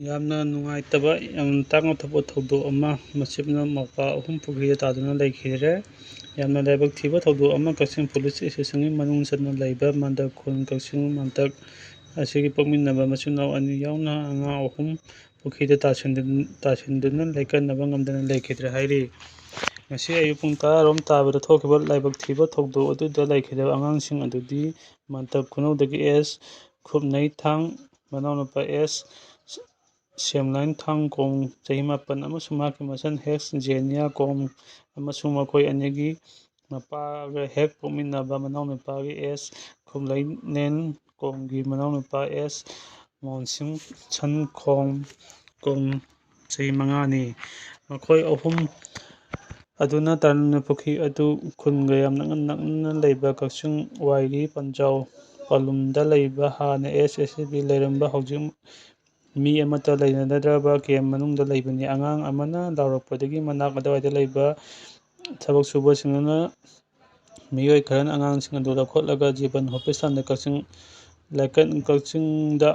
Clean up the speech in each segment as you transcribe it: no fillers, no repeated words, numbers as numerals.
ꯌꯥꯝꯅ ꯅꯨꯡꯉꯥꯏꯇꯕ ꯌꯥꯝꯅ ꯇꯥꯡꯅ ꯊꯣꯛꯄ ꯊꯧꯗꯣꯛ ꯑꯃ ꯃꯁꯤꯅ ꯃꯧꯄ꯭ꯋꯥ 3 ꯄꯨꯈ꯭ꯔꯤꯗ ꯇꯥꯗꯨꯅ ꯂꯩꯈꯤꯗ꯭ꯔꯦ꯫ ꯌꯥꯝꯅ ꯂꯥꯏꯕꯛ ꯊꯤꯕ ꯊꯧꯗꯣꯛ ꯑꯃ ꯀꯛꯆꯤꯡ ꯄꯨꯂꯤꯁ ꯏꯁꯇꯦꯁꯟꯒꯤ ꯃꯅꯨꯡ ꯆꯟꯅ ꯂꯩꯕ ꯃꯟꯗꯞ ꯈꯨꯟ ꯀꯛꯆꯤꯡ ꯃꯟꯇꯛ ꯑꯁꯤꯒꯤ ꯄꯣꯛꯃꯤꯟꯅꯕ ꯃꯆꯤꯟ-ꯃꯅꯥꯎ 2 ꯌꯥꯎꯅ ꯑꯉꯥꯡ 3 ꯄꯨꯈ꯭ꯔꯤꯗ ꯇꯥꯁꯤꯟꯗꯨꯅ ꯂꯩꯀꯠꯅꯕ ꯉꯝꯗꯅ ꯂꯩꯈꯤꯗ꯭ꯔꯦ ꯍꯥꯏꯔꯤ꯫ ꯉꯁꯤ ꯑꯌꯨꯛ ꯄꯨꯡ 10 ꯇꯥꯕꯗ ꯊꯣꯛꯈꯤꯕ ꯂꯥꯏꯕꯛ ꯊꯤꯕ ꯊꯧꯗꯣꯛ ꯑꯗꯨꯗ ꯂꯩꯈꯤꯗ꯭ꯔꯕ ꯑꯉꯥꯡꯁꯤꯡ ꯑꯗꯨꯗꯤ ꯃꯟꯇꯞ ꯈꯨꯅꯧꯗꯒꯤ ꯑꯦꯁ. ꯈꯨꯞꯅꯩꯊꯥꯡ, ꯃꯅꯥꯎꯅꯨꯄꯥ ꯑꯦꯁ. ꯁꯦꯝꯂꯥꯏꯊꯥꯡꯀꯣꯡ ꯆꯍꯤ 7 ꯑꯃꯁꯨꯡ ꯃꯍꯥꯛꯀꯤ ꯃꯆꯟ ꯍꯦꯛꯁ ꯖꯦꯅꯤꯌꯥꯀꯣꯡ ꯑꯃꯁꯨꯡ ꯃꯈꯣꯏ ꯑꯅꯤꯒꯤ ꯃꯄꯥꯒ ꯍꯦꯛ ꯄꯣꯛꯃꯤꯟꯅꯕ ꯃꯅꯥꯎꯅꯨꯄꯥꯒꯤ ꯑꯦꯁ. ꯈꯨꯞꯂꯩꯅꯦꯟꯀꯣꯡꯒꯤ ꯃꯅꯥꯎꯅꯨꯄꯥ ꯑꯦꯁ. ꯃꯣꯟꯁꯤꯡꯁꯟꯈꯣꯡ ꯆꯍꯤ 5ꯅꯤ꯫ ꯃꯈꯣꯏ 3 ꯑꯗꯨꯅ ꯇꯥꯔꯛꯂꯤꯕ ꯄꯨꯈ꯭ꯔꯤ ꯑꯗꯨ ꯈꯨꯟꯒ ꯌꯥꯝꯅ ꯅꯛꯅꯅ ꯂꯩꯕ ꯀꯛꯆꯤꯡ ꯋꯥꯏꯔꯤ ꯄꯟꯖꯥꯎ ꯄꯥꯂꯨꯝꯗ ꯂꯩꯕ ꯍꯥꯟꯅ ꯑꯦꯁ.ꯕꯤ. ꯂꯩꯔꯝꯕ ꯍꯧꯖꯤꯛ ꯃꯤ ꯑꯃꯠꯇ ꯂꯩꯅꯗ꯭ꯔꯕ ꯀꯦꯝꯞ ꯃꯅꯨꯡꯗ ꯂꯩꯕꯅꯤ꯫ ꯑꯉꯥꯡ ꯑꯃꯅ ꯂꯥꯎꯔꯛꯄꯗꯒꯤ ꯃꯅꯥꯛ ꯑꯗꯨꯋꯥꯏꯗ ꯂꯩꯕ ꯊꯕꯛ ꯁꯨꯕꯁꯤꯡꯅ ꯃꯤꯑꯣꯏ ꯈꯔꯅ ꯑꯉꯥꯡꯁꯤꯡ ꯑꯗꯨ ꯂꯧꯈꯠꯂꯒ ꯖꯤꯕꯟ ꯍꯣꯁꯄꯤꯇꯥꯜꯗ ꯀꯛꯆꯤꯡꯗ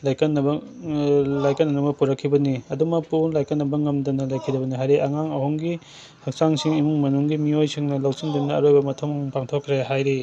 ꯂꯥꯏꯀꯠꯅꯅꯕ ꯄꯨꯔꯛꯈꯤꯕꯅꯤ꯫ ꯑꯗꯨꯃꯛꯄꯨ ꯂꯥꯏꯀꯠꯅꯕ ꯉꯝꯗꯅ ꯂꯩꯈꯤꯗꯕꯅꯤ ꯍꯥꯏꯔꯤ꯫ ꯑꯉꯥꯡ 3ꯒꯤ ꯍꯛꯆꯥꯡꯁꯤꯡ ꯏꯃꯨꯡ ꯃꯅꯨꯡꯒꯤ ꯃꯤꯑꯣꯏꯁꯤꯡꯅ ꯂꯧꯁꯤꯟꯗꯨꯅ ꯑꯔꯣꯏꯕ ꯃꯊꯧ ꯄꯥꯡꯊꯣꯛꯈ꯭ꯔꯦ ꯍꯥꯏꯔꯤ꯫